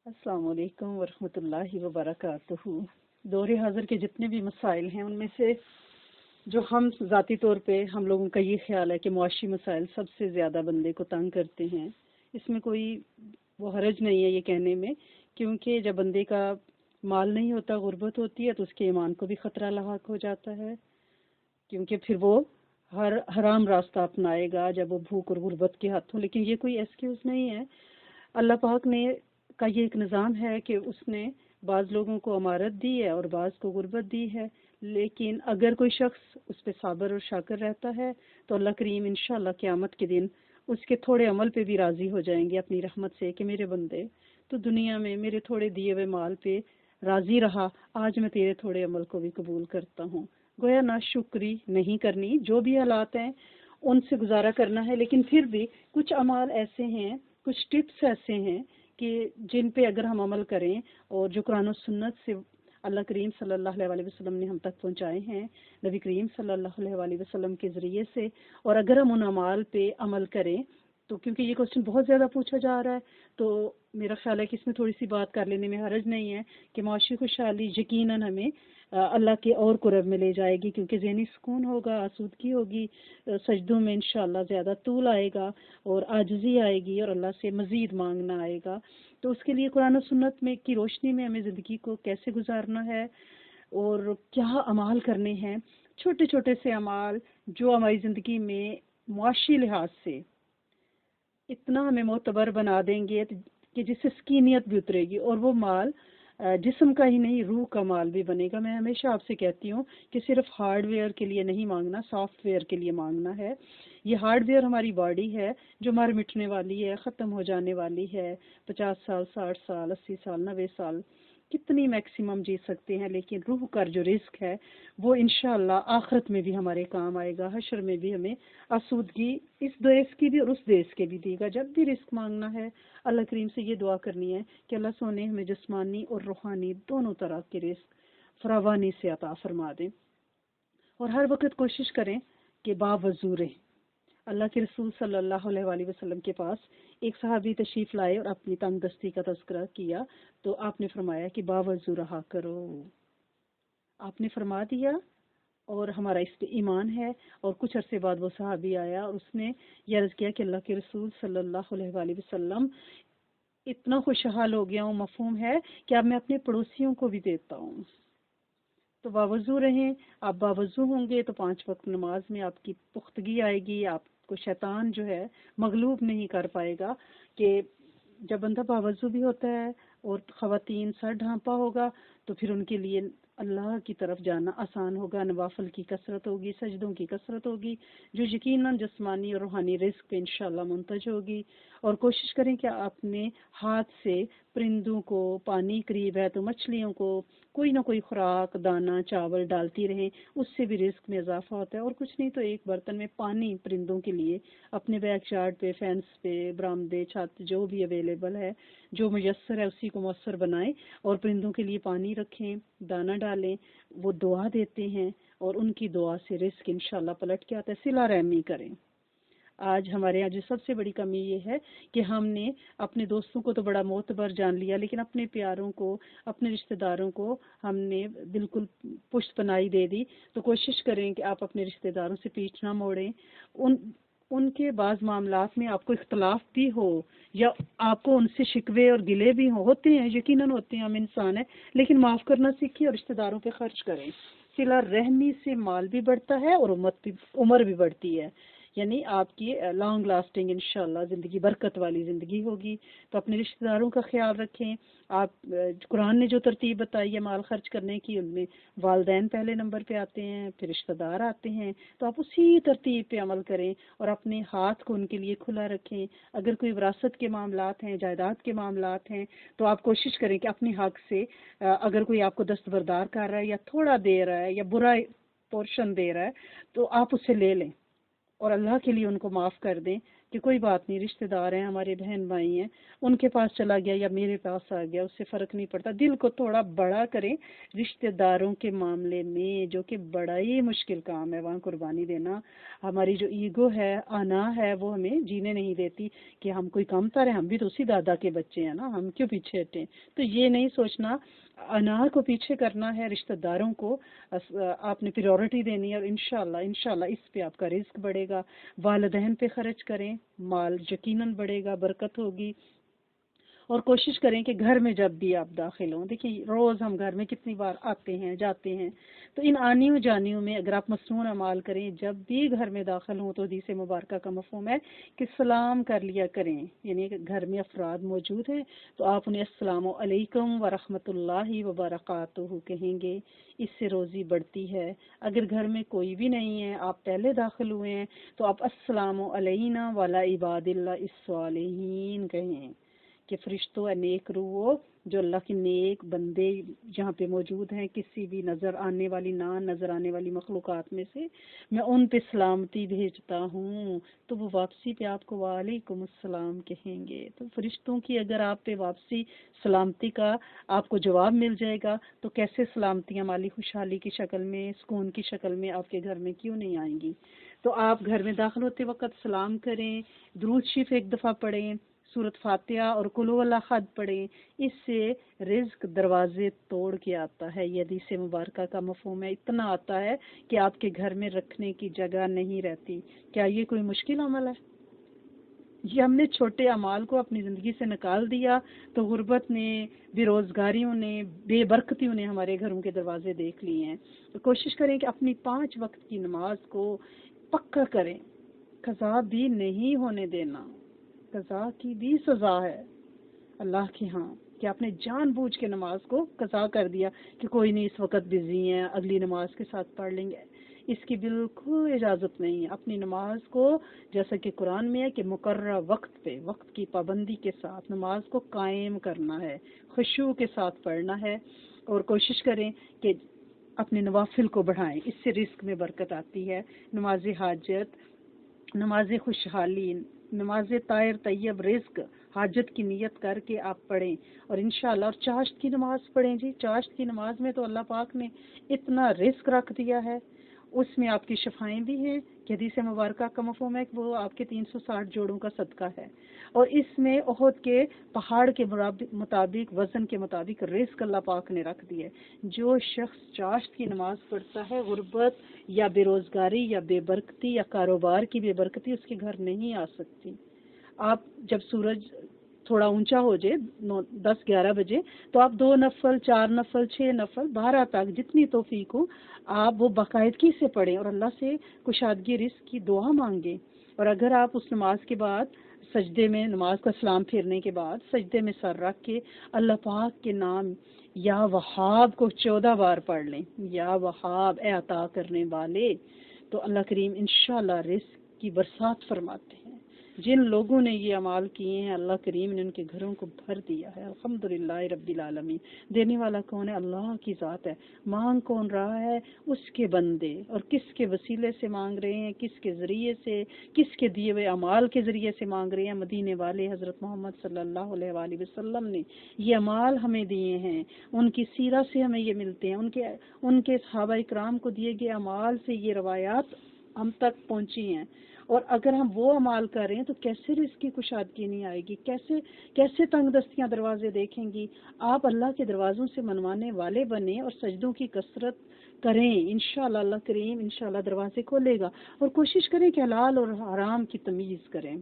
السلام علیکم ورحمۃ اللہ وبرکاتہ۔ دور حاضر کے جتنے بھی مسائل ہیں ان میں سے جو ہم ذاتی طور پہ ہم لوگوں کا یہ خیال ہے کہ معاشی مسائل سب سے زیادہ بندے کو تنگ کرتے ہیں، اس میں کوئی وہ حرج نہیں ہے یہ کہنے میں، کیونکہ جب بندے کا مال نہیں ہوتا، غربت ہوتی ہے، تو اس کے ایمان کو بھی خطرہ لاحق ہو جاتا ہے، کیونکہ پھر وہ ہر حرام راستہ اپنائے گا جب وہ بھوک اور غربت کے ہاتھوں۔ لیکن یہ کوئی ایکسکیوز نہیں ہے، اللہ پاک نے کا یہ ایک نظام ہے کہ اس نے بعض لوگوں کو امارت دی ہے اور بعض کو غربت دی ہے، لیکن اگر کوئی شخص اس پہ صابر اور شاکر رہتا ہے تو اللہ کریم انشاءاللہ قیامت کے دن اس کے تھوڑے عمل پہ بھی راضی ہو جائیں گے اپنی رحمت سے کہ میرے بندے تو دنیا میں میرے تھوڑے دیے ہوئے مال پہ راضی رہا، آج میں تیرے تھوڑے عمل کو بھی قبول کرتا ہوں۔ گویا ناشکری نہیں کرنی، جو بھی حالات ہیں ان سے گزارا کرنا ہے، لیکن پھر بھی کچھ اعمال ایسے ہیں، کچھ ٹپس ایسے ہیں کہ جن پہ اگر ہم عمل کریں اور جو قرآن و سنت سے اللہ کریم صلی اللہ علیہ وسلم نے ہم تک پہنچائے ہیں نبی کریم صلی اللہ علیہ وسلم کے ذریعے سے، اور اگر ہم ان اعمال پہ عمل کریں تو کیونکہ یہ کوشچن بہت زیادہ پوچھا جا رہا ہے تو میرا خیال ہے کہ اس میں تھوڑی سی بات کر لینے میں حرج نہیں ہے کہ معاشی خوشحالی یقیناً ہمیں اللہ کے اور قرب میں لے جائے گی، کیونکہ ذہنی سکون ہوگا، آسودگی ہوگی، سجدوں میں انشاءاللہ زیادہ طول آئے گا اور عاجزی آئے گی اور اللہ سے مزید مانگنا آئے گا۔ تو اس کے لیے قرآن و سنت میں کی روشنی میں ہمیں زندگی کو کیسے گزارنا ہے اور کیا اعمال کرنے ہیں، چھوٹے چھوٹے سے اعمال جو ہماری زندگی میں معاشی لحاظ سے اتنا ہمیں معتبر بنا دیں گے کہ جس سے سکینیت بھی اترے گی، اور وہ مال جسم کا ہی نہیں روح کا مال بھی بنے گا۔ میں ہمیشہ آپ سے کہتی ہوں کہ صرف ہارڈ ویئر کے لیے نہیں مانگنا، سافٹ ویئر کے لیے مانگنا ہے۔ یہ ہارڈ ویئر ہماری باڈی ہے جو مر مٹنے والی ہے، ختم ہو جانے والی ہے، 50 سال، 60 سال، 80 سال، 90 سال کتنی میکسیمم جی سکتے ہیں، لیکن روح کا جو رزق ہے وہ انشاءاللہ آخرت میں بھی ہمارے کام آئے گا، حشر میں بھی ہمیں آسودگی اس دیس کی بھی اور اس دیس کے بھی دے گا۔ جب بھی رزق مانگنا ہے اللہ کریم سے یہ دعا کرنی ہے کہ اللہ سونے ہمیں جسمانی اور روحانی دونوں طرح کے رزق فراوانی سے عطا فرما دیں، اور ہر وقت کوشش کریں کہ باوضو رہیں۔ اللہ کے رسول صلی اللہ علیہ وآلہ وسلم کے پاس ایک صحابی تشریف لائے اور اپنی تنگ دستی کا تذکرہ کیا تو آپ نے فرمایا کہ باوضو رہا کرو، آپ نے فرما دیا، اور ہمارا اس پہ ایمان ہے۔ اور کچھ عرصے بعد وہ صحابی آیا اور اس نے یہ عرض کیا کہ اللہ کے رسول صلی اللہ علیہ وآلہ وسلم اتنا خوشحال ہو گیا ہوں، مفہوم ہے کہ اب میں اپنے پڑوسیوں کو بھی دیتا ہوں۔ تو باوضو رہیں، آپ باوضو ہوں گے تو 5 وقت نماز میں آپ کی پختگی آئے گی، آپ کو شیطان جو ہے مغلوب نہیں کر پائے گا۔ کہ جب بندہ باوضو بھی ہوتا ہے اور خواتین سر ڈھانپا ہوگا تو پھر ان کے لیے اللہ کی طرف جانا آسان ہوگا، نوافل کی کثرت ہوگی، سجدوں کی کثرت ہوگی، جو یقیناً جسمانی اور روحانی رزق پہ انشاءاللہ منتج ہوگی۔ اور کوشش کریں کہ آپ نے ہاتھ سے پرندوں کو، پانی قریب ہے تو مچھلیوں کو کوئی نہ کوئی خوراک، دانہ، چاول ڈالتی رہیں، اس سے بھی رزق میں اضافہ ہوتا ہے۔ اور کچھ نہیں تو ایک برتن میں پانی پرندوں کے لیے اپنے بیک یارڈ پہ، فینس پہ، برآمدے، چھت جو بھی اویلیبل ہے، جو میسر ہے اسی کو مؤثر بنائیں اور پرندوں کے لیے پانی رکھیں، دانہ ڈالیں، وہ دعا دیتے ہیں اور ان کی دعا سے رزق انشاءاللہ پلٹ کے آتا ہے۔ صلہ رحمی کریں۔ آج ہمارے یہاں جو سب سے بڑی کمی یہ ہے کہ ہم نے اپنے دوستوں کو تو بڑا معتبر جان لیا، لیکن اپنے پیاروں کو، اپنے رشتہ داروں کو ہم نے بالکل پشت پناہی دے دی۔ تو کوشش کریں کہ آپ اپنے رشتہ داروں سے پیٹھ نہ موڑیں، ان کے بعض معاملات میں آپ کو اختلاف بھی ہو یا آپ کو ان سے شکوے اور گلے بھی ہوتے ہیں، یقیناً ہوتے ہیں، ہم انسان ہیں، لیکن معاف کرنا سیکھیں اور رشتہ داروں پہ خرچ کریں۔ صلہ رحمی سے مال بھی بڑھتا ہے اور عمر بھی بڑھتی ہے، یعنی آپ کی لانگ لاسٹنگ انشاءاللہ زندگی، برکت والی زندگی ہوگی۔ تو اپنے رشتہ داروں کا خیال رکھیں۔ آپ قرآن نے جو ترتیب بتائی ہے مال خرچ کرنے کی، ان میں والدین پہلے نمبر پہ آتے ہیں، پھر رشتہ دار آتے ہیں، تو آپ اسی ترتیب پہ عمل کریں اور اپنے ہاتھ کو ان کے لیے کھلا رکھیں۔ اگر کوئی وراثت کے معاملات ہیں، جائیداد کے معاملات ہیں، تو آپ کوشش کریں کہ اپنے حق سے اگر کوئی آپ کو دستبردار کر رہا ہے یا تھوڑا دے رہا ہے یا برا پورشن دے رہا ہے تو آپ اسے لے لیں اور اللہ کے لیے ان کو معاف کر دیں، کہ کوئی بات نہیں، رشتہ دار ہیں ہمارے، بہن بھائی ہیں، ان کے پاس چلا گیا یا میرے پاس آ گیا، اس سے فرق نہیں پڑتا. دل کو تھوڑا بڑا کریں رشتہ داروں کے معاملے میں، جو کہ بڑا ہی مشکل کام ہے وہاں قربانی دینا. ہماری جو ایگو ہے، انا ہے، وہ ہمیں جینے نہیں دیتی کہ ہم کوئی کم تر ہیں، ہم بھی تو اسی دادا کے بچے ہیں نا، ہم کیوں پیچھے ہٹیں. تو یہ نہیں سوچنا، انا کو پیچھے کرنا ہے، رشتہ داروں کو آپ نے پریورٹی دینی ہے، اور انشاءاللہ اس پہ آپ کا رزق بڑھے گا. والدین پہ خرچ کریں، مال یقیناً بڑھے گا، برکت ہوگی. اور کوشش کریں کہ گھر میں جب بھی آپ داخل ہوں، دیکھیں روز ہم گھر میں کتنی بار آتے ہیں جاتے ہیں، تو ان آنیوں جانیوں میں اگر آپ مصنون اعمال کریں، جب بھی گھر میں داخل ہوں تو حدیث مبارکہ کا مفہوم ہے کہ سلام کر لیا کریں. یعنی کہ گھر میں افراد موجود ہیں تو آپ انہیں السلام علیکم ورحمۃ اللہ وبرکاتہ کہیں گے، اس سے روزی بڑھتی ہے. اگر گھر میں کوئی بھی نہیں ہے، آپ پہلے داخل ہوئے ہیں، تو آپ السلام علینا وعلی عباد اللہ الصالحین کہیں کہ فرشتوں اے نیک روحو، جو اللہ کے نیک بندے جہاں پہ موجود ہیں، کسی بھی نظر آنے والی نہ نظر آنے والی مخلوقات میں سے میں ان پہ سلامتی بھیجتا ہوں. تو وہ واپسی پہ آپ کو وعلیکم السلام کہیں گے. تو فرشتوں کی اگر آپ پہ واپسی سلامتی کا آپ کو جواب مل جائے گا، تو کیسے سلامتیاں مالی خوشحالی کی شکل میں، سکون کی شکل میں آپ کے گھر میں کیوں نہیں آئیں گی. تو آپ گھر میں داخل ہوتے وقت سلام کریں، درود شریف ایک دفعہ پڑھیں، سورۃ فاتحہ اور قل هو اللہ احد پڑھیں. اس سے رزق دروازے توڑ کے آتا ہے. یہ حدیث مبارکہ کا مفہوم ہے، اتنا آتا ہے کہ آپ کے گھر میں رکھنے کی جگہ نہیں رہتی. کیا یہ کوئی مشکل عمل ہے؟ یہ ہم نے چھوٹے اعمال کو اپنی زندگی سے نکال دیا تو غربت نے، بے روزگاریوں نے، بے برکتیوں نے ہمارے گھروں کے دروازے دیکھ لیے ہیں. تو کوشش کریں کہ اپنی 5 وقت کی نماز کو پکا کریں، قضا بھی نہیں ہونے دینا. قضا کی بھی سزا ہے اللہ کے ہاں، کہ آپ نے جان بوجھ کے نماز کو قضا کر دیا کہ کوئی نہیں اس وقت بزی ہیں، اگلی نماز کے ساتھ پڑھ لیں گے. اس کی بالکل اجازت نہیں ہے. اپنی نماز کو جیسا کہ قرآن میں ہے کہ مقررہ وقت پہ، وقت کی پابندی کے ساتھ نماز کو قائم کرنا ہے، خشوع کے ساتھ پڑھنا ہے. اور کوشش کریں کہ اپنے نوافل کو بڑھائیں، اس سے رزق میں برکت آتی ہے. نماز حاجت، نماز خوشحالی، نماز طاہر طیب رزق، حاجت کی نیت کر کے آپ پڑھیں. اور انشاءاللہ اور چاشت کی نماز پڑھیں. جی چاشت کی نماز میں تو اللہ پاک نے اتنا رزق رکھ دیا ہے، اس میں آپ کی شفائیں بھی ہیں کہ حدیث مبارکہ کا مفہوم ہے کہ وہ آپ کے 360 جوڑوں کا صدقہ ہے. اور اس میں احد کے پہاڑ کے مطابق، وزن کے مطابق رزق اللہ پاک نے رکھ دیا ہے. جو شخص چاشت کی نماز پڑھتا ہے، غربت یا بے روزگاری یا بے برکتی یا کاروبار کی بے برکتی اس کے گھر نہیں آ سکتی. آپ جب سورج تھوڑا اونچا ہو جائے 10-11 بجے تو آپ 2 نفل، 4 نفل، 6 نفل، 12 تک جتنی توفیق ہو آپ وہ باقاعدگی سے پڑھیں اور اللہ سے کشادگی رزق کی دعا مانگیں. اور اگر آپ اس نماز کے بعد سجدے میں، نماز کا سلام پھیرنے کے بعد سجدے میں سر رکھ کے اللہ پاک کے نام یا وہاب کو 14 بار پڑھ لیں، یا وہاب اے عطا کرنے والے، تو اللہ کریم انشاءاللہ رزق کی برسات فرماتے ہیں. جن لوگوں نے یہ اعمال کیے ہیں اللہ کریم نے ان کے گھروں کو بھر دیا ہے. الحمدللہ رب العالمین. دینے والا کون ہے؟ اللہ کی ذات ہے. مانگ کون رہا ہے؟ اس کے بندے. اور کس کے وسیلے سے مانگ رہے ہیں؟ کس کے ذریعے سے؟ کس کے دیے ہوئے اعمال کے ذریعے سے مانگ رہے ہیں؟ مدینے والے حضرت محمد صلی اللہ علیہ وآلہ وسلم نے یہ اعمال ہمیں دیے ہیں، ان کی سیرت سے ہمیں یہ ملتے ہیں، ان کے صحابہ اکرام کو دیے گئے اعمال سے یہ روایات ہم تک پہنچی ہیں. اور اگر ہم وہ عمال کر رہے ہیں تو کیسے رزق کی کشادگی نہیں آئے گی؟ کیسے تنگ دستیاں دروازے دیکھیں گی؟ آپ اللہ کے دروازوں سے منوانے والے بنیں اور سجدوں کی کثرت کریں. انشاءاللہ اللہ کریم انشاءاللہ دروازے کھولے گا. اور کوشش کریں کہ حلال اور حرام کی تمیز کریں.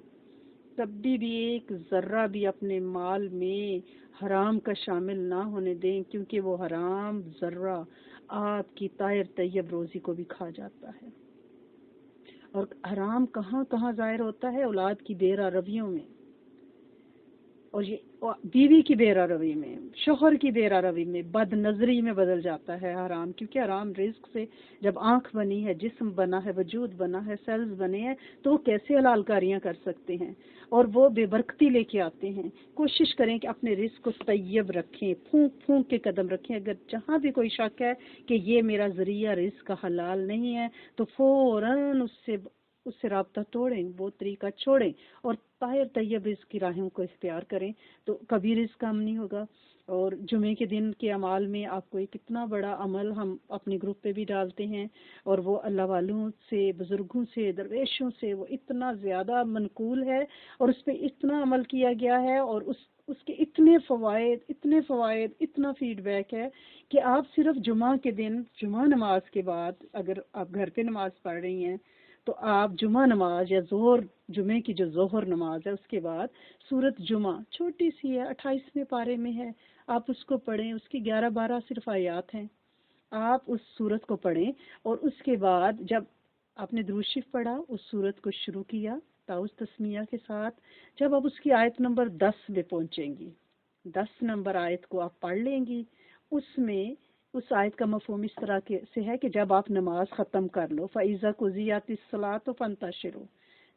کبھی بھی ایک ذرہ بھی اپنے مال میں حرام کا شامل نہ ہونے دیں، کیونکہ وہ حرام ذرہ آپ کی طاہر طیب روزی کو بھی کھا جاتا ہے. اور حرام کہاں کہاں ظاہر ہوتا ہے؟ اولاد کی بے رویوں میں، اور یہ بیوی کی بے روی میں، شوہر کی بے روی میں، بد نظری میں بدل جاتا ہے حرام. کیونکہ حرام رزق سے جب آنکھ بنی ہے، جسم بنا ہے، وجود بنا ہے، سیلز بنے ہیں، تو وہ کیسے حلال کاریاں کر سکتے ہیں؟ اور وہ بے برکتی لے کے آتے ہیں. کوشش کریں کہ اپنے رزق کو طیب رکھیں، پھونک پھونک کے قدم رکھیں. اگر جہاں بھی کوئی شک ہے کہ یہ میرا ذریعہ رزق کا حلال نہیں ہے تو فوراً اس سے رابطہ توڑیں، وہ طریقہ چھوڑیں اور طاہر طیب رزق کی راہوں کو اختیار کریں، تو کبھی رزق کم نہیں ہوگا۔ اور جمعے کے دن کے اعمال میں آپ کو ایک اتنا بڑا عمل ہم اپنے گروپ پہ بھی ڈالتے ہیں، اور وہ اللہ والوں سے، بزرگوں سے، درویشوں سے وہ اتنا زیادہ منقول ہے، اور اس پہ اتنا عمل کیا گیا ہے، اور اس کے اتنے فوائد، اتنا فیڈ بیک ہے کہ آپ صرف جمعہ کے دن، جمعہ نماز کے بعد، اگر آپ گھر پہ نماز پڑھ رہی ہیں تو آپ جمعہ نماز یا ظہر، جمعے کی جو ظہر نماز ہے اس کے بعد سورت جمعہ چھوٹی سی ہے، 28ویں پارے میں ہے، آپ اس کو پڑھیں، اس کی 11-12 صرف آیات ہیں، آپ اس سورت کو پڑھیں، اور اس کے بعد جب آپ نے درود شریف پڑھا، اس سورت کو شروع کیا تعوذ تسمیہ کے ساتھ، جب آپ اس کی آیت نمبر 10 میں پہنچیں گی، 10 نمبر آیت کو آپ پڑھ لیں گی، اس میں اس آیت کا مفہوم اس طرح کے سے ہے کہ جب آپ نماز ختم کر لو، فَإِذَا قُضِيَتِ الصَّلَاةُ فَانتَشِرُوا،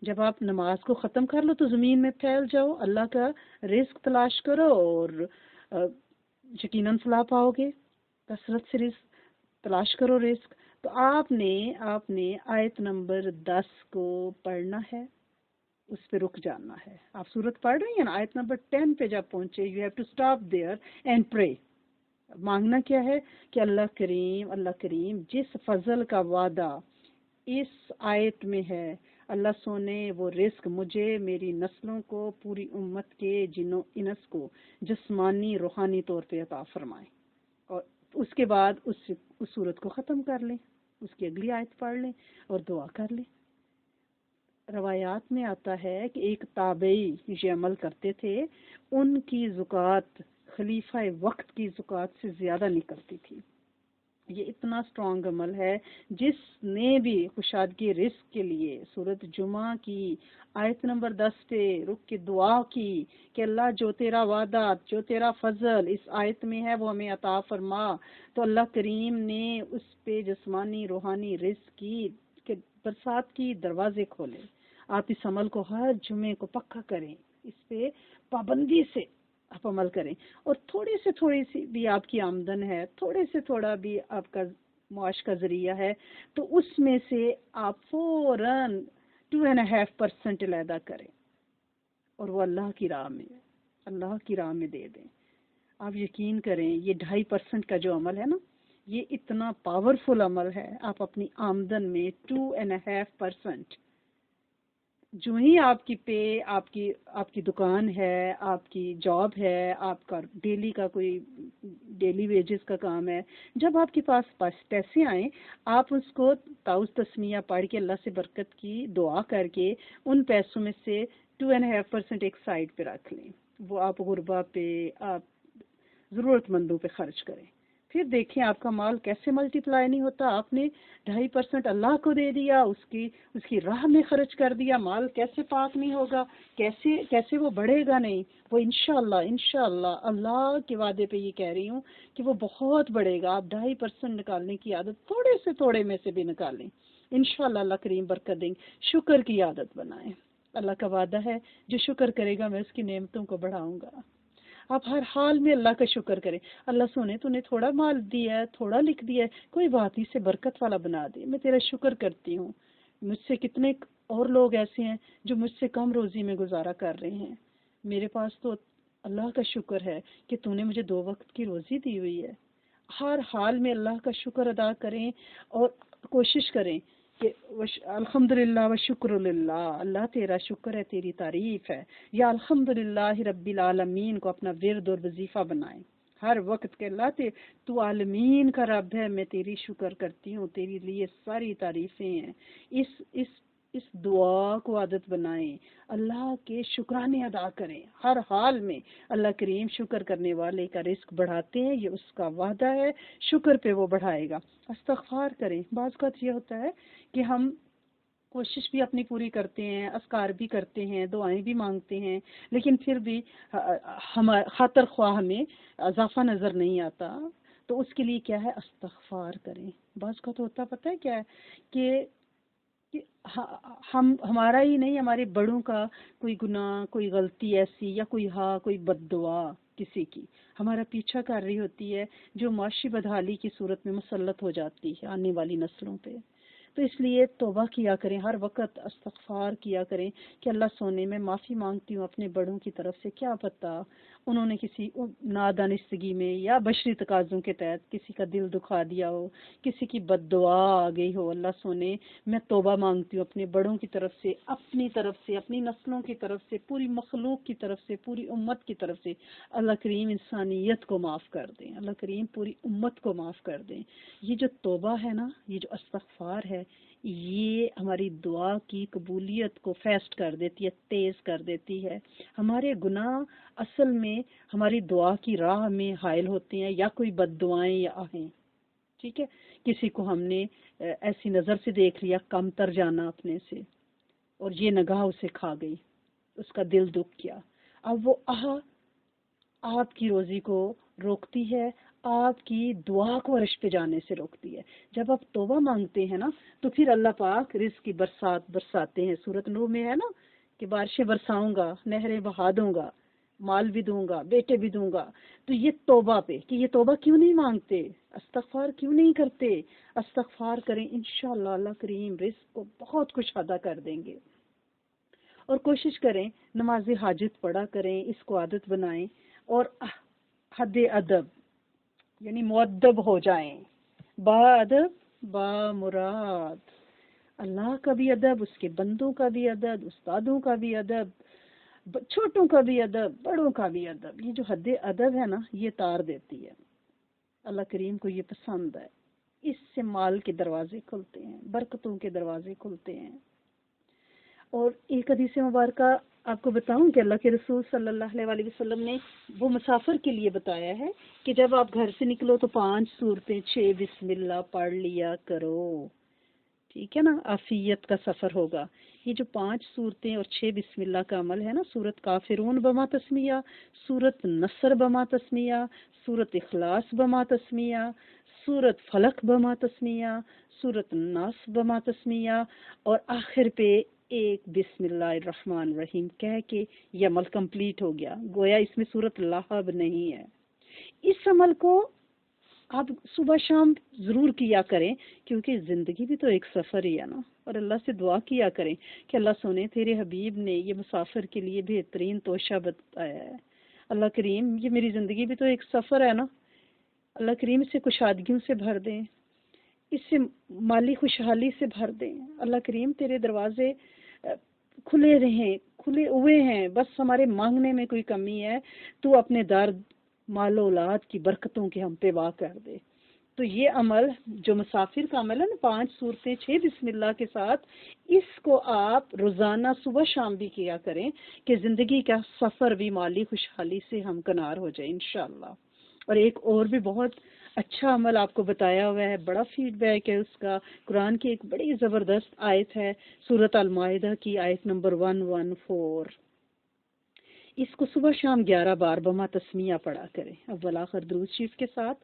جب آپ نماز کو ختم کر لو تو زمین میں پھیل جاؤ، اللہ کا رزق تلاش کرو، اور یقیناً فلاح پاؤ گے، کثرت سے رزق تلاش کرو رزق۔ تو آپ نے آیت نمبر 10 کو پڑھنا ہے، اس پہ رک جانا ہے۔ آپ سورت پڑھ رہی ہیں نا، آیت نمبر 10 پہ جب پہنچے، you have to stop there and pray. مانگنا کیا ہے کہ اللہ کریم جس فضل کا وعدہ اس آیت میں ہے، اللہ سونے وہ رزق مجھے، میری نسلوں کو، پوری امت کے جنوں انس کو جسمانی روحانی طور پہ عطا فرمائے، اور اس کے بعد اس صورت کو ختم کر لیں، اس کی اگلی آیت پڑھ لیں اور دعا کر لیں۔ روایات میں آتا ہے کہ ایک تابعی یہ عمل کرتے تھے، ان کی زکوٰۃ خلیفہ وقت کی زکوٰۃ سے زیادہ نکلتی تھی۔ یہ اتنا اسٹرانگ عمل ہے، جس نے بھی کشادگی رزق کے لیے سورت جمعہ کی آیت نمبر 10 پہ رک کے دعا کی کہ اللہ جو تیرا وعدہ، جو تیرا فضل اس آیت میں ہے وہ ہمیں عطا فرما، تو اللہ کریم نے اس پہ جسمانی روحانی رزق کی کہ برسات کی دروازے کھولے۔ آپ اس عمل کو ہر جمعے کو پکا کریں، اس پہ پابندی سے آپ عمل کریں، اور تھوڑی سی بھی آپ کی آمدن ہے، تھوڑے سے تھوڑا بھی آپ کا معاش کا ذریعہ ہے، تو اس میں سے آپ فوراً 2.5% علیحدہ کریں، اور وہ اللہ کی راہ میں دے دیں۔ آپ یقین کریں، یہ 2.5% کا جو عمل ہے نا، یہ اتنا پاورفل عمل ہے۔ آپ اپنی آمدن میں 2.5%، جو ہی آپ کی پے، آپ کی دکان ہے، آپ کی جاب ہے، آپ کا ڈیلی کا کوئی ڈیلی ویجز کا کام ہے، جب آپ کے پاس پیسے آئیں، آپ اس کو تعوذ تسمیہ پڑھ کے اللہ سے برکت کی دعا کر کے ان پیسوں میں سے 2.5% ایک سائڈ پہ رکھ لیں، وہ آپ غربا پہ، آپ ضرورت مندوں پہ خرچ کریں۔ پھر دیکھیں آپ کا مال کیسے ملٹی پلائی نہیں ہوتا۔ آپ نے 2.5% اللہ کو دے دیا، اس کی راہ میں خرچ کر دیا، مال کیسے پاک نہیں ہوگا، کیسے وہ بڑھے گا نہیں، وہ انشاءاللہ اللہ کے وعدے پہ یہ کہہ رہی ہوں کہ وہ بہت بڑھے گا۔ آپ 2.5% نکالنے کی عادت تھوڑے سے تھوڑے میں سے بھی نکالیں، انشاءاللہ اللہ کریم برکت دیں گے۔ شکر کی عادت بنائیں، اللہ کا وعدہ ہے جو شکر کرے گا میں اس کی نعمتوں کو بڑھاؤں گا۔ آپ ہر حال میں اللہ کا شکر کریں، اللہ سونے تو نے تھوڑا مال دیا ہے، تھوڑا لکھ دیا ہے، کوئی بات نہیں، سے برکت والا بنا دے، میں تیرا شکر کرتی ہوں۔ مجھ سے کتنے اور لوگ ایسے ہیں جو مجھ سے کم روزی میں گزارا کر رہے ہیں، میرے پاس تو اللہ کا شکر ہے کہ تو نے مجھے 2 وقت کی روزی دی ہوئی ہے۔ ہر حال میں اللہ کا شکر ادا کریں، اور کوشش کریں کہ الحمدللہ و شکر للہ، اللہ تیرا شکر ہے، تیری تعریف ہے، یا الحمدللہ رب العالمین کو اپنا ورد اور وظیفہ بنائیں ہر وقت کہ اللہ تو عالمین کا رب ہے، میں تیری شکر کرتی ہوں، تیری لیے ساری تعریفیں ہیں۔ اس دعا کو عادت بنائیں، اللہ کے شکرانے ادا کریں ہر حال میں۔ اللہ کریم شکر کرنے والے کا رزق بڑھاتے ہیں، یہ اس کا وعدہ ہے، شکر پہ وہ بڑھائے گا۔ استغفار کریں۔ بعض اوقات یہ ہوتا ہے کہ ہم کوشش بھی اپنی پوری کرتے ہیں، اذکار بھی کرتے ہیں، دعائیں بھی مانگتے ہیں، لیکن پھر بھی خاطر خواہ ہمیں اضافہ نظر نہیں آتا، تو اس کے لیے کیا ہے، استغفار کریں۔ بعض کا تو ہوتا پتہ ہے کیا ہے کہ ہمارا ہی نہیں، ہمارے بڑوں کا کوئی گناہ، کوئی غلطی ایسی، یا کوئی بد دعا کسی کی ہمارا پیچھا کر رہی ہوتی ہے، جو معاشی بدحالی کی صورت میں مسلط ہو جاتی ہے آنے والی نسلوں پہ۔ تو اس لیے توبہ کیا کریں، ہر وقت استغفار کیا کریں کہ اللہ سونے میں معافی مانگتی ہوں اپنے بڑوں کی طرف سے، کیا پتہ انہوں نے کسی نادانستگی میں یا بشری تقاضوں کے تحت کسی کا دل دکھا دیا ہو، کسی کی بد دعا آ گئی ہو۔ اللہ سونے میں توبہ مانگتی ہوں اپنے بڑوں کی طرف سے، اپنی طرف سے، اپنی نسلوں کی طرف سے، پوری مخلوق کی طرف سے، پوری امت کی طرف سے۔ اللہ کریم انسانیت کو معاف کر دیں، اللہ کریم پوری امت کو معاف کر دیں۔ یہ جو توبہ ہے نا، یہ جو استغفار ہے، یہ ہماری دعا کی قبولیت کو فیسٹ کر دیتی ہے، تیز کر دیتی ہے۔ ہمارے گناہ اصل میں ہماری دعا کی راہ میں حائل ہوتے ہیں، یا کوئی بد دعائیں یا آہیں، ٹھیک ہے، کسی کو ہم نے ایسی نظر سے دیکھ لیا، کم تر جانا اپنے سے، اور یہ نگاہ اسے کھا گئی، اس کا دل دکھ کیا، اب وہ آپ کی روزی کو روکتی ہے، آپ کی دعا کو عرش پہ جانے سے روکتی ہے۔ جب آپ توبہ مانگتے ہیں نا تو پھر اللہ پاک رزق کی برسات برساتے ہیں۔ سورۃ نور میں ہے نا کہ بارشیں برساؤں گا، نہریں بہا دوں گا، مال بھی دوں گا، بیٹے بھی دوں گا۔ تو یہ توبہ پہ کہ یہ توبہ کیوں نہیں مانگتے، استغفار کیوں نہیں کرتے؟ استغفار کریں، انشاءاللہ اللہ کریم رزق کو بہت کچھ عطا کر دیں گے۔ اور کوشش کریں نماز حاجت پڑھا کریں، اس کو عادت بنائیں، اور حد ادب یعنی مؤدب ہو جائیں، با ادب با مراد۔ اللہ کا بھی ادب، اس کے بندوں کا بھی ادب، استادوں کا بھی ادب، چھوٹوں کا بھی ادب، بڑوں کا بھی ادب۔ یہ جو حد ادب ہے نا، یہ تار دیتی ہے، اللہ کریم کو یہ پسند ہے۔ اس سے مال کے دروازے کھلتے ہیں، برکتوں کے دروازے کھلتے ہیں۔ اور ایک حدیث مبارکہ آپ کو بتاؤں کہ اللہ کے رسول صلی اللہ علیہ وسلم نے وہ مسافر کے لیے بتایا ہے کہ جب آپ گھر سے نکلو تو 5 سورتیں 6 بسم اللہ پڑھ لیا کرو، ٹھیک ہے نا، عافیت کا سفر ہوگا۔ یہ جو 5 سورتیں اور 6 بسم اللہ کا عمل ہے نا، سورت کافرون بما تسمیہ، سورت نصر بما تسمیہ، سورت اخلاص بما تسمیہ، سورت فلق بما تسمیہ، سورت ناس بما تسمیہ، اور آخر پہ ایک بسم اللہ الرحمن الرحیم کہہ کے یہ عمل کمپلیٹ ہو گیا، گویا اس میں سورت لہب نہیں ہے۔ اس عمل کو آپ صبح شام ضرور کیا کریں، کیونکہ زندگی بھی تو ایک سفر ہی ہے نا، اور اللہ سے دعا کیا کریں کہ اللہ سونے تیرے حبیب نے یہ مسافر کے لیے بہترین توشہ بتایا ہے، اللہ کریم یہ میری زندگی بھی تو ایک سفر ہے نا، اللہ کریم اسے کشادگیوں سے بھر دیں، اس سے مالی خوشحالی سے بھر دیں۔ اللہ کریم تیرے دروازے کھلے رہیں، کھلے ہوئے ہیں، بس ہمارے مانگنے میں کوئی کمی ہے، تو اپنے دار مال و اولاد کی برکتوں کے ہم پہ واقع کر دے۔ تو یہ عمل جو مسافر کا عمل ہے نا، 5 سورتیں 6 بسم اللہ کے ساتھ، اس کو آپ روزانہ صبح شام بھی کیا کریں کہ زندگی کا سفر بھی مالی خوشحالی سے ہمکنار ہو جائے انشاءاللہ۔ اور ایک اور بھی بہت اچھا عمل آپ کو بتایا ہوا ہے، بڑا فیڈ بیک ہے اس کا، قرآن کی ایک بڑی زبردست آیت ہے، سورۃ المائدہ کی آیت نمبر 114۔ اس کو صبح شام 11 بار بما تسمیہ پڑھا کریں، اول آخر درود شریف کے ساتھ،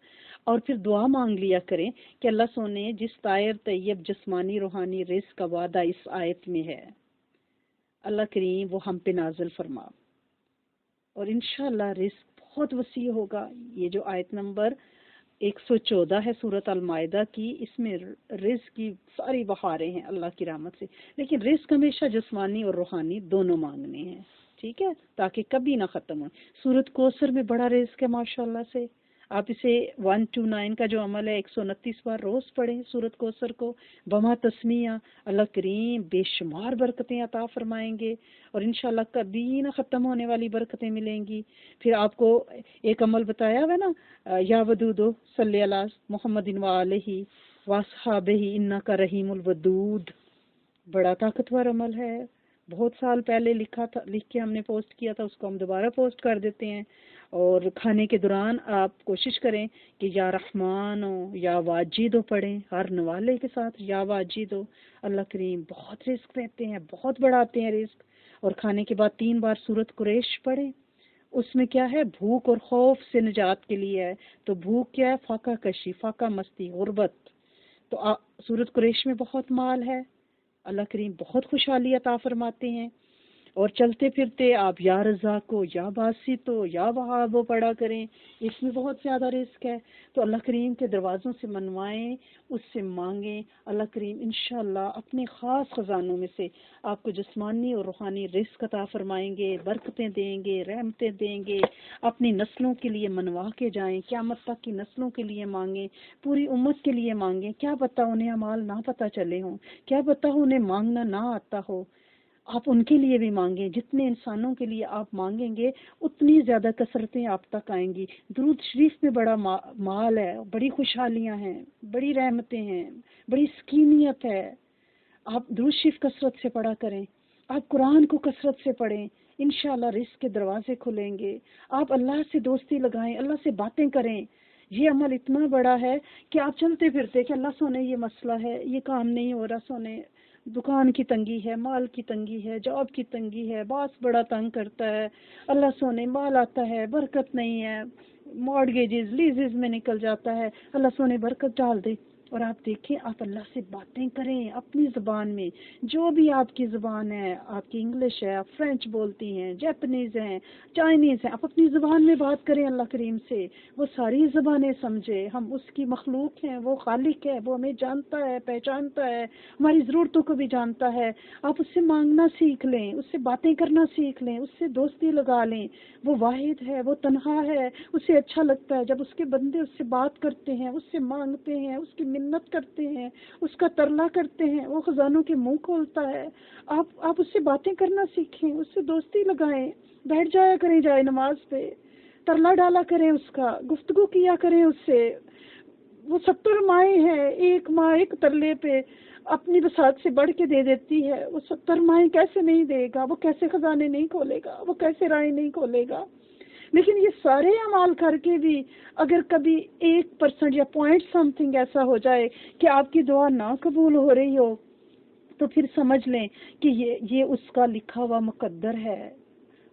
اور پھر دعا مانگ لیا کریں کہ اللہ سونے جس طاہر طیب جسمانی روحانی رزق کا وعدہ اس آیت میں ہے، اللہ کریم وہ ہم پہ نازل فرما، اور انشاءاللہ رزق بہت وسیع ہوگا۔ یہ جو آیت نمبر 114 ہے سورۃ المائدہ کی، اس میں رزق کی ساری بہاریں ہیں اللہ کی رحمت سے، لیکن رزق ہمیشہ جسمانی اور روحانی دونوں مانگنے ہیں، ٹھیک ہے، تاکہ کبھی نہ ختم ہو۔ سورۃ کوثر میں بڑا رزق ہے ماشاءاللہ سے، آپ اسے 129 کا جو عمل ہے 129 بار روز پڑھیں سورۃ کوثر کو بما تسمیہ، اللہ کریم بے شمار برکتیں عطا فرمائیں گے، اور انشاءاللہ کبھی نہ ختم ہونے والی برکتیں ملیں گی۔ پھر آپ کو ایک عمل بتایا ہوا نا، یا ودودو صلی علی محمد و علیہ واصحابہ انک رحیم الودود، بڑا طاقتور عمل ہے، بہت سال پہلے لکھ کے ہم نے پوسٹ کیا تھا، اس کو ہم دوبارہ پوسٹ کر دیتے ہیں۔ اور کھانے کے دوران آپ کوشش کریں کہ یا رحمان ہو یا واجد ہو پڑھیں، ہر نوالے کے ساتھ یا واجد ہو، اللہ کریم بہت رزق دیتے ہیں، بہت بڑھاتے ہیں رزق۔ اور کھانے کے بعد 3 بار سورۃ قریش پڑھیں، اس میں کیا ہے، بھوک اور خوف سے نجات کے لیے ہے۔ تو بھوک کیا ہے، فاقہ کشی، فاقہ مستی، غربت، تو سورۃ قریش میں بہت مال ہے، اللہ کریم بہت خوشحالی عطا فرماتے ہیں۔ اور چلتے پھرتے آپ یا رزاق کو یا باسط ہو یا وہاب ہو پڑھا کریں، اس میں بہت زیادہ رزق ہے۔ تو اللہ کریم کے دروازوں سے منوائیں، اس سے مانگیں، اللہ کریم انشاءاللہ اپنے خاص خزانوں میں سے آپ کو جسمانی اور روحانی رزق عطا فرمائیں گے، برکتیں دیں گے، رحمتیں دیں گے۔ اپنی نسلوں کے لیے منوا کے جائیں، قیامت تک کی نسلوں کے لیے مانگیں، پوری امت کے لیے مانگیں، کیا پتہ انہیں اعمال نہ پتہ چلے ہوں، کیا پتہ انہیں مانگنا نہ آتا ہو، آپ ان کے لیے بھی مانگیں۔ جتنے انسانوں کے لیے آپ مانگیں گے اتنی زیادہ کثرتیں آپ تک آئیں گی۔ درود شریف میں بڑا مال ہے، بڑی خوشحالیاں ہیں، بڑی رحمتیں ہیں، بڑی سکینیت ہے۔ آپ درود شریف کثرت سے پڑھا کریں، آپ قرآن کو کثرت سے پڑھیں، انشاءاللہ رزق کے دروازے کھلیں گے۔ آپ اللہ سے دوستی لگائیں، اللہ سے باتیں کریں۔ یہ عمل اتنا بڑا ہے کہ آپ چلتے پھرتے کہ اللہ سونے یہ مسئلہ ہے، یہ کام نہیں ہو رہا، سونے دکان کی تنگی ہے، مال کی تنگی ہے، جاب کی تنگی ہے، باس بڑا تنگ کرتا ہے، اللہ سونے مال آتا ہے، برکت نہیں ہے، مارگیجز لیزز میں نکل جاتا ہے، اللہ سونے برکت ڈال دے۔ اور آپ دیکھیں، آپ اللہ سے باتیں کریں اپنی زبان میں، جو بھی آپ کی زبان ہے، آپ کی انگلش ہے، آپ فرینچ بولتی ہیں، جاپنیز ہیں، چائنیز ہیں، آپ اپنی زبان میں بات کریں اللہ کریم سے، وہ ساری زبانیں سمجھے۔ ہم اس کی مخلوق ہیں، وہ خالق ہے، وہ ہمیں جانتا ہے، پہچانتا ہے، ہماری ضرورتوں کو بھی جانتا ہے۔ آپ اس سے مانگنا سیکھ لیں، اس سے باتیں کرنا سیکھ لیں، اس سے دوستی لگا لیں۔ وہ واحد ہے، وہ تنہا ہے، اسے اچھا لگتا ہے جب اس کے بندے اس سے بات کرتے ہیں، اس سے مانگتے ہیں، اس کی منت کرتے ہیں، اس کا ترلا کرتے ہیں، وہ خزانوں کے منہ کھولتا ہے۔ آپ اس سے باتیں کرنا سیکھیں، اس سے دوستی لگائیں، بیٹھ جایا کریں جائے نماز پہ، ترلا ڈالا کریں، اس کا گفتگو کیا کریں اس سے۔ وہ 70 مائیں ہیں، ایک ماں ایک ترلے پہ اپنی بساط سے بڑھ کے دے دیتی ہے، وہ 70 مائیں کیسے نہیں دے گا، وہ کیسے خزانے نہیں کھولے گا، وہ کیسے رائے نہیں کھولے گا۔ لیکن یہ سارے اعمال کر کے بھی اگر کبھی 1% یا پوائنٹ سم تھنگ ایسا ہو جائے کہ آپ کی دعا نہ قبول ہو رہی ہو، تو پھر سمجھ لیں کہ یہ اس کا لکھا ہوا مقدر ہے،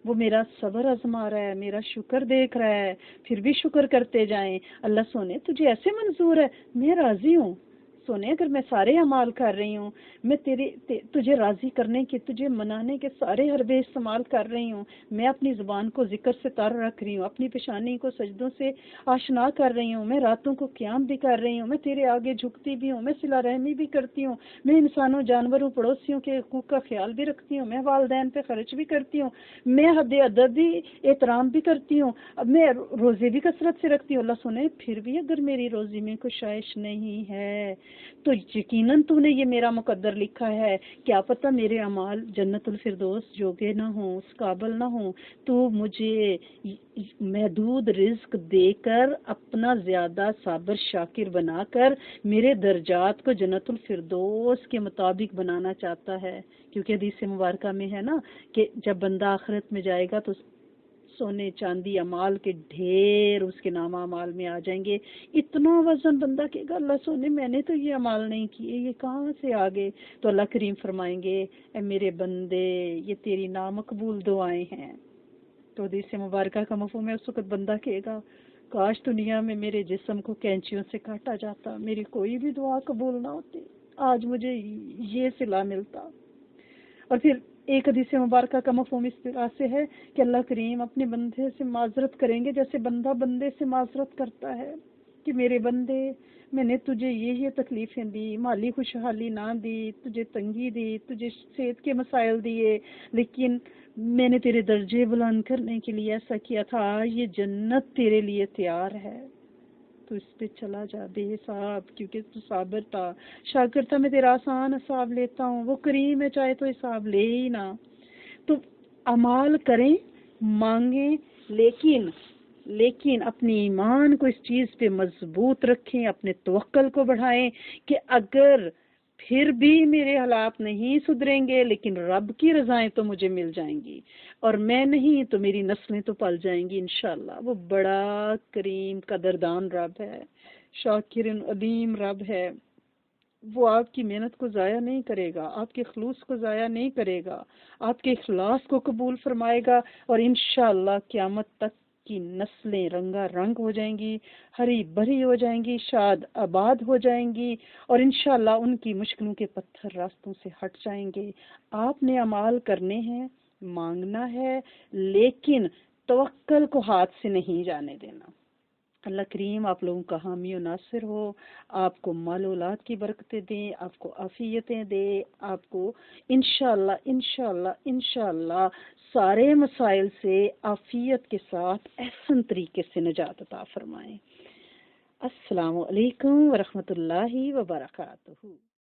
وہ میرا صبر آزما رہا ہے، میرا شکر دیکھ رہا ہے۔ پھر بھی شکر کرتے جائیں، اللہ سونے تجھے ایسے منظور ہے، میں راضی ہوں سونے، اگر میں سارے اعمال کر رہی ہوں، میں تجھے راضی کرنے کے، تجھے منانے کے سارے حربے استعمال کر رہی ہوں، میں اپنی زبان کو ذکر سے تر رکھ رہی ہوں، اپنی پیشانی کو سجدوں سے آشنا کر رہی ہوں، میں راتوں کو قیام بھی کر رہی ہوں، میں تیرے آگے جھکتی بھی ہوں، میں صلہ رحمی بھی کرتی ہوں، میں انسانوں جانوروں پڑوسیوں کے حقوق کا خیال بھی رکھتی ہوں، میں والدین پہ خرچ بھی کرتی ہوں، میں حد ادب بھی احترام بھی کرتی ہوں، میں روزے بھی کثرت سے رکھتی ہوں۔ اللہ سنے پھر بھی اگر میری روزی میں کشائش نہیں ہے تو یقیناً تو نے یہ میرا مقدر لکھا ہے، کیا پتہ میرے اعمال جنت الفردوس جوگے نہ ہوں، اس قابل نہ ہوں، تو مجھے محدود رزق دے کر اپنا زیادہ صابر شاکر بنا کر میرے درجات کو جنت الفردوس کے مطابق بنانا چاہتا ہے۔ کیونکہ حدیث مبارکہ میں ہے نا کہ جب بندہ آخرت میں جائے گا تو سونے چاندی امال کے ڈھیر اس کے نام امال میں آ جائیں گے، اتنا وزن بندہ کہے گا اللہ سونے میں نے تو یہ امال نہیں کیے، یہ کہاں سے آ گئے؟ تو اللہ کریم فرمائیں گے اے میرے بندے یہ تیری نامقبول دعائیں ہیں۔ تو حدیث مبارکہ کا مفہوم ہے اس وقت بندہ کہے گا کاش دنیا میں میرے جسم کو کینچیوں سے کاٹا جاتا، میری کوئی بھی دعا قبول نہ ہوتی، آج مجھے یہ صلہ ملتا۔ اور پھر ایک حدیث مبارکہ کا مفہوم اس طرح سے ہے کہ اللہ کریم اپنے بندے سے معذرت کریں گے جیسے بندہ بندے سے معذرت کرتا ہے کہ میرے بندے میں نے تجھے یہ تکلیفیں دی، مالی خوشحالی نہ دی، تجھے تنگی دی، تجھے صحت کے مسائل دیے، لیکن میں نے تیرے درجے بلند کرنے کے لیے ایسا کیا تھا، یہ جنت تیرے لیے تیار ہے، تو اس پہ چلا جا بے حساب، کیونکہ تو صابر تھا، شاکر تھا، میں تیرا آسان حساب لیتا ہوں، وہ کریم ہے چاہے تو حساب لے ہی نہ۔ تو اعمال کریں، مانگیں، لیکن اپنی ایمان کو اس چیز پہ مضبوط رکھیں، اپنے توکل کو بڑھائیں کہ اگر پھر بھی میرے حالات نہیں سدھریں گے لیکن رب کی رضائیں تو مجھے مل جائیں گی، اور میں نہیں تو میری نسلیں تو پل جائیں گی انشاءاللہ۔ وہ بڑا کریم قدردان رب ہے، شاکر علیم رب ہے، وہ آپ کی محنت کو ضائع نہیں کرے گا، آپ کے خلوص کو ضائع نہیں کرے گا، آپ کے اخلاص کو قبول فرمائے گا، اور انشاءاللہ قیامت تک کی نسلیں رنگا رنگ ہو جائیں گی، ہری بھری ہو جائیں گی، شاد آباد ہو جائیں گی، اور انشاءاللہ ان کی مشکلوں کے پتھر راستوں سے ہٹ جائیں گے۔ آپ نے اعمال کرنے ہیں، مانگنا ہے لیکن توکل کو ہاتھ سے نہیں جانے دینا۔ اللہ کریم آپ لوگوں کا حامی و ناصر ہو، آپ کو مال اولاد کی برکتیں دیں، آپ کو عافیتیں دے، آپ کو انشاءاللہ انشاءاللہ انشاءاللہ سارے مسائل سے عافیت کے ساتھ احسن طریقے سے نجات عطا فرمائیں۔ السلام علیکم ورحمۃ اللہ وبرکاتہ۔